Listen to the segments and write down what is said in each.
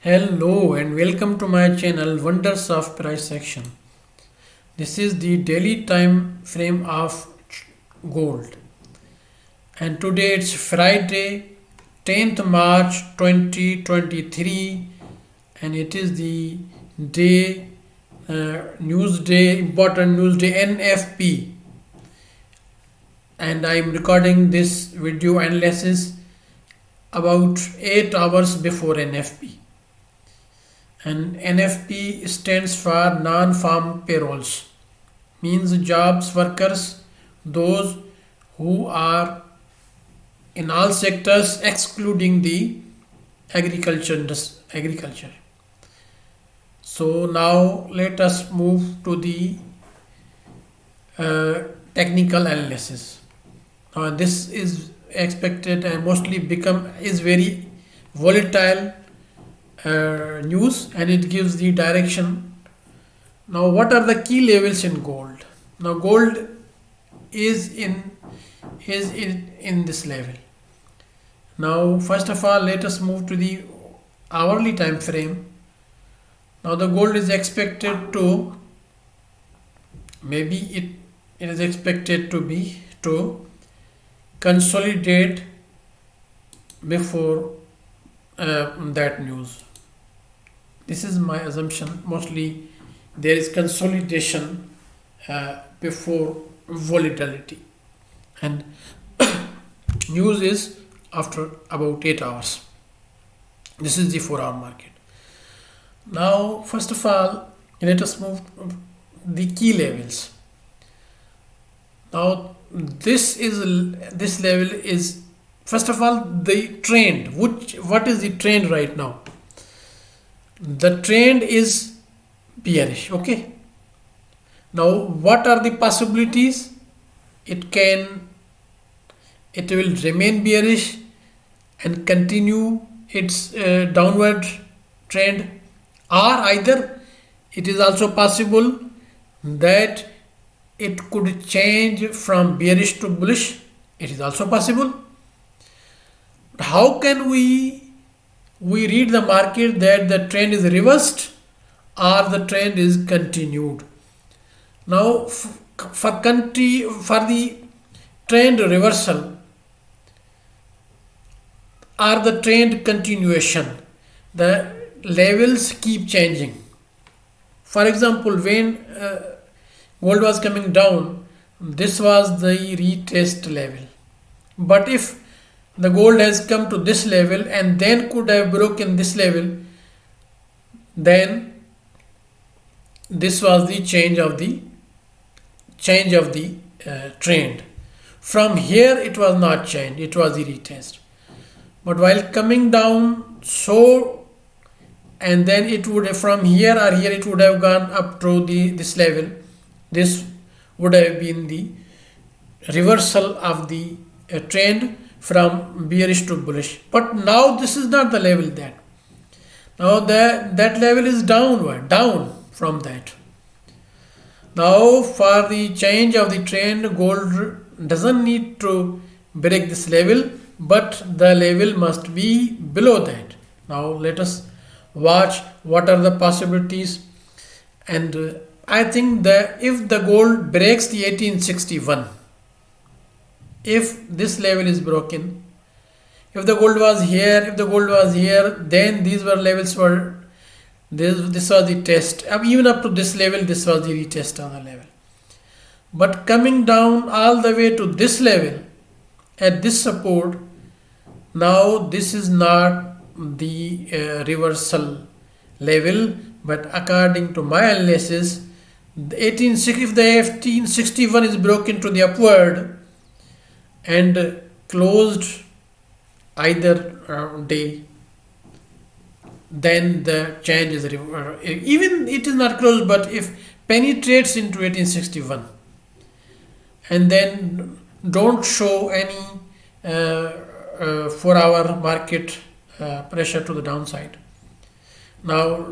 Hello and welcome to my channel Wonders of Price Action. This is the daily time frame of gold, and today it's Friday 10th March 2023, and it is the day news day, important news day, NFP, and I'm recording this video analysis about 8 hours before NFP. And NFP stands for non-farm payrolls, means jobs workers, those who are in all sectors excluding the agriculture. So now let us move to the technical analysis. Now this is expected and mostly is very volatile news, and it gives the direction. Now what are the key levels in gold? Now gold is in this level. Now first of all, let us move to the hourly time frame. Now the gold is expected to it is expected to consolidate before that news. This is my assumption. Mostly there is consolidation before volatility, and news is after about 8 hours. This is the 4-hour market. Now first of all, let us move to the key levels. Now this level is, first of all, the trend. What is the trend right now? The trend is bearish. Okay. Now what are the possibilities? It will remain bearish and continue its downward trend, or either it is also possible that it could change from bearish to bullish. It is also possible. How can we read the market that the trend is reversed or the trend is continued? Now for the trend reversal or the trend continuation, the levels keep changing. For example, when gold was coming down, this was the retest level. But if the gold has come to this level and then could have broken this level, then this was the change of the trend. From here it was not changed, it was the retest. But while coming down, so, and then it would have, from here or here, it would have gone up to this level. This would have been the reversal of the trend from bearish to bullish. But now this is not the level that. Now that level is down from that. Now for the change of the trend, gold doesn't need to break this level, but the level must be below that. Now let us watch what are the possibilities, and I think that if the gold breaks the 1861, if this level is broken, if the gold was here, then these were levels were this was the test. Even up to this level, this was the retest on the level. But coming down all the way to this level at this support, now this is not the reversal level, but according to my analysis, if the 1861 is broken to the upward and closed either day, then the change is even it is not closed, but if penetrates into 1861 and then don't show any 4-hour market pressure to the downside. Now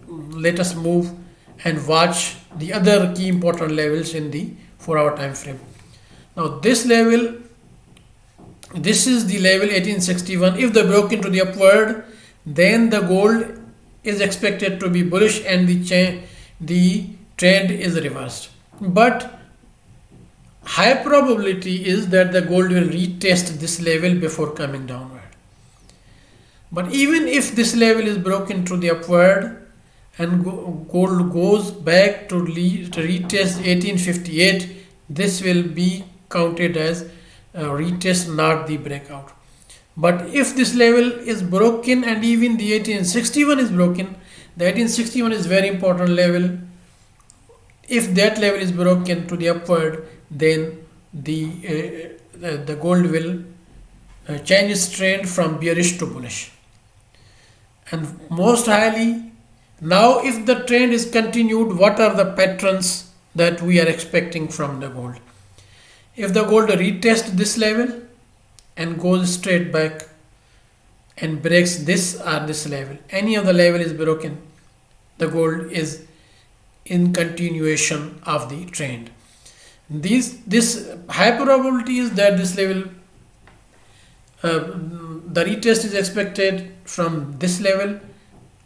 let us move and watch the other key important levels in the 4-hour time frame. Now this level, this is the level 1861. If they broke into the upward, then the gold is expected to be bullish and the trend is reversed. But high probability is that the gold will retest this level before coming downward. But even if this level is broken to the upward and gold goes back to retest 1858, this will be counted as a retest, not the breakout. But if this level is broken and even the 1861 is broken, the 1861 is very important level. If that level is broken to the upward, then the gold will change its trend from bearish to bullish. And most highly, now if the trend is continued, what are the patterns that we are expecting from the gold? If the gold retests this level and goes straight back and breaks this or this level, any of the level is broken, the gold is in continuation of the trend. This high probability is that this level, the retest is expected from this level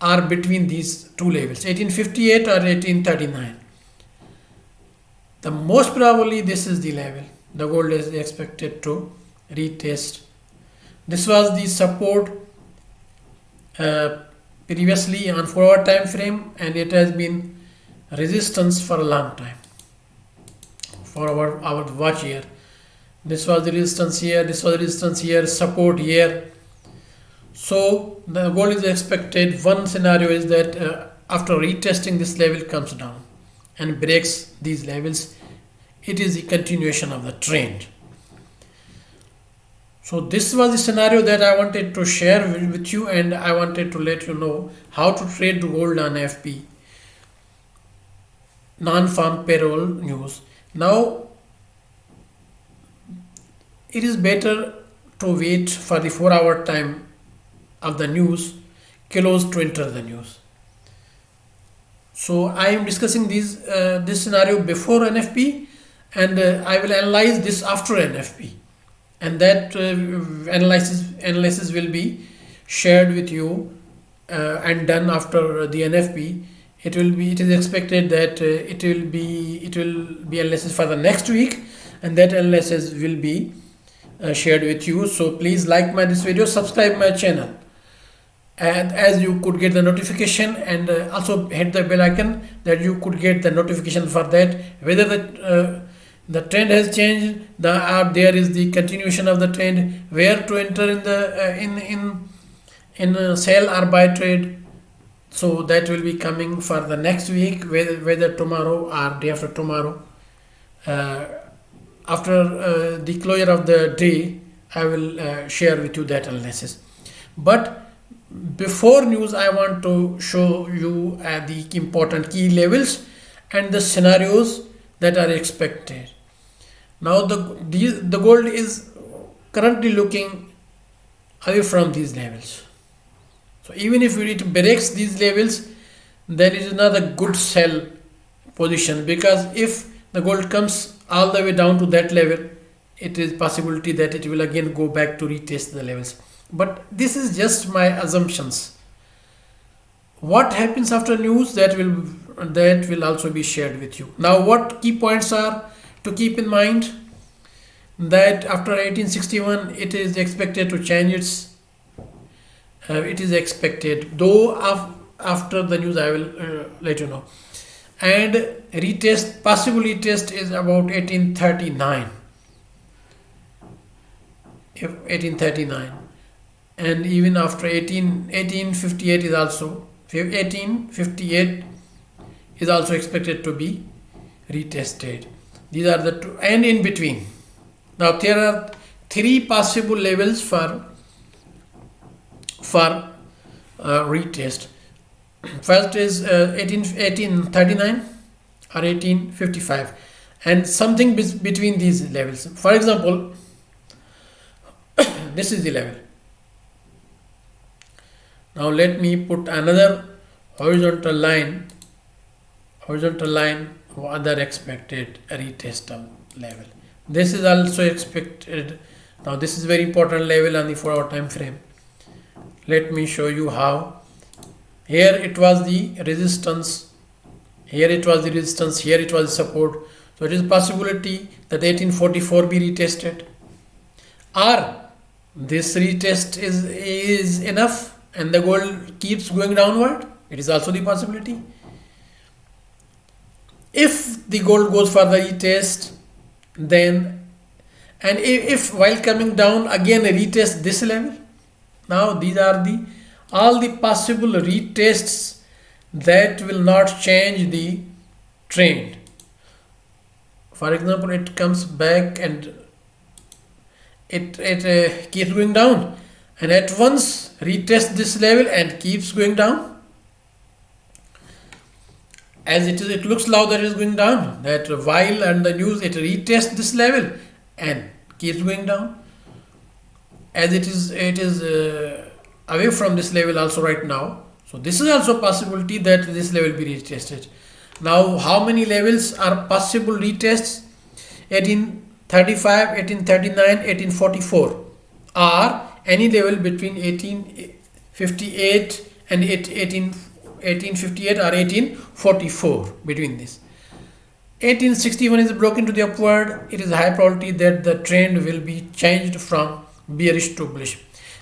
or between these two levels, 1858 or 1839. The most probably this is the level the gold is expected to retest. This was the support previously on 4-hour time frame, and it has been resistance for a long time for our watch here. This was the resistance here, this was the resistance here, support here. So the gold is expected, one scenario is that after retesting this level comes down and breaks these levels, it is the continuation of the trend. So this was the scenario that I wanted to share with you, and I wanted to let you know how to trade gold on FP. Non-farm payroll news. Now it is better to wait for the 4-hour time of the news close to enter the news. So I am discussing this scenario before NFP, and I will analyze this after NFP, and that analysis will be shared with you and done after the NFP. It is expected that it will be analysis for the next week, and that analysis will be shared with you. So please like this video, subscribe my channel, and as you could get the notification, and also hit the bell icon that you could get the notification for that, whether the trend has changed, there is the continuation of the trend, where to enter in the in sell or buy trade. So that will be coming for the next week, whether tomorrow or day after tomorrow. After the closure of the day, I will share with you that analysis. But before news, I want to show you the important key levels and the scenarios that are expected. Now the gold is currently looking away from these levels. So even if it breaks these levels, then it is not a good sell position, because if the gold comes all the way down to that level, it is possibility that it will again go back to retest the levels. But this is just my assumptions. What happens after news, that will also be shared with you. Now what key points are to keep in mind? That after 1861 it is expected to change its it is expected, though after the news I will let you know. And retest, possible retest is about 1839, and even after 1858 is also 1858 is also expected to be retested. These are the two, and in between. Now there are three possible levels for retest. First is 1839 or 1855, and something between these levels. For example, this is the level. Now let me put another horizontal line of other expected retest of level. This is also expected. Now this is very important level on the 4-hour time frame. Let me show you how. Here it was the resistance, here it was the resistance, here it was the support. So it is possibility that 1844 be retested, or this retest is enough and the gold keeps going downward. It is also the possibility. If the gold goes for the retest, then, and if while coming down again retest this level. Now these are the all the possible retests that will not change the trend. For example, it comes back and it keeps going down, and at once retest this level and keeps going down. As it looks now that it is going down. That while and the news it retests this level and keeps going down. As it is away from this level also right now. So this is also a possibility that this level be retested. Now how many levels are possible retests? 1835, 1839, 1844, or any level between 1858 and 1858 or 1844, between this. 1861 is broken to the upward. It is a high probability that the trend will be changed from bearish to bullish,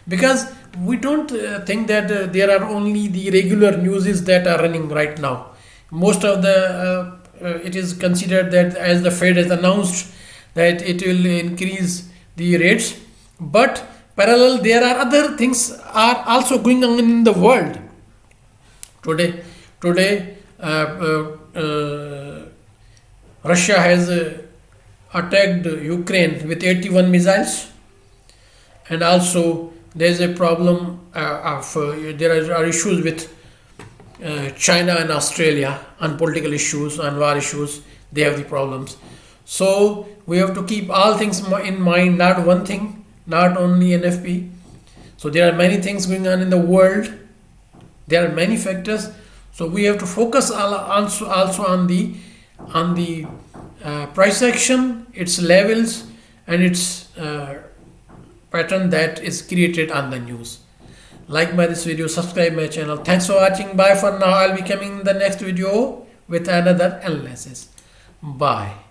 because we don't think that there are only the regular newses that are running right now. Most of the it is considered that as the Fed has announced that it will increase the rates, but parallel there are other things are also going on in the world. Today Russia has attacked Ukraine with 81 missiles, and also there is a problem there are issues with China and Australia on political issues, on war issues. They have the problems. So we have to keep all things in mind, not one thing, not only NFP. So there are many things going on in the world. There are many factors. So we have to focus also on the price action, its levels, and its pattern that is created on the news. Like this video, subscribe my channel. Thanks for watching. Bye for now. I'll be coming in the next video with another analysis. Bye.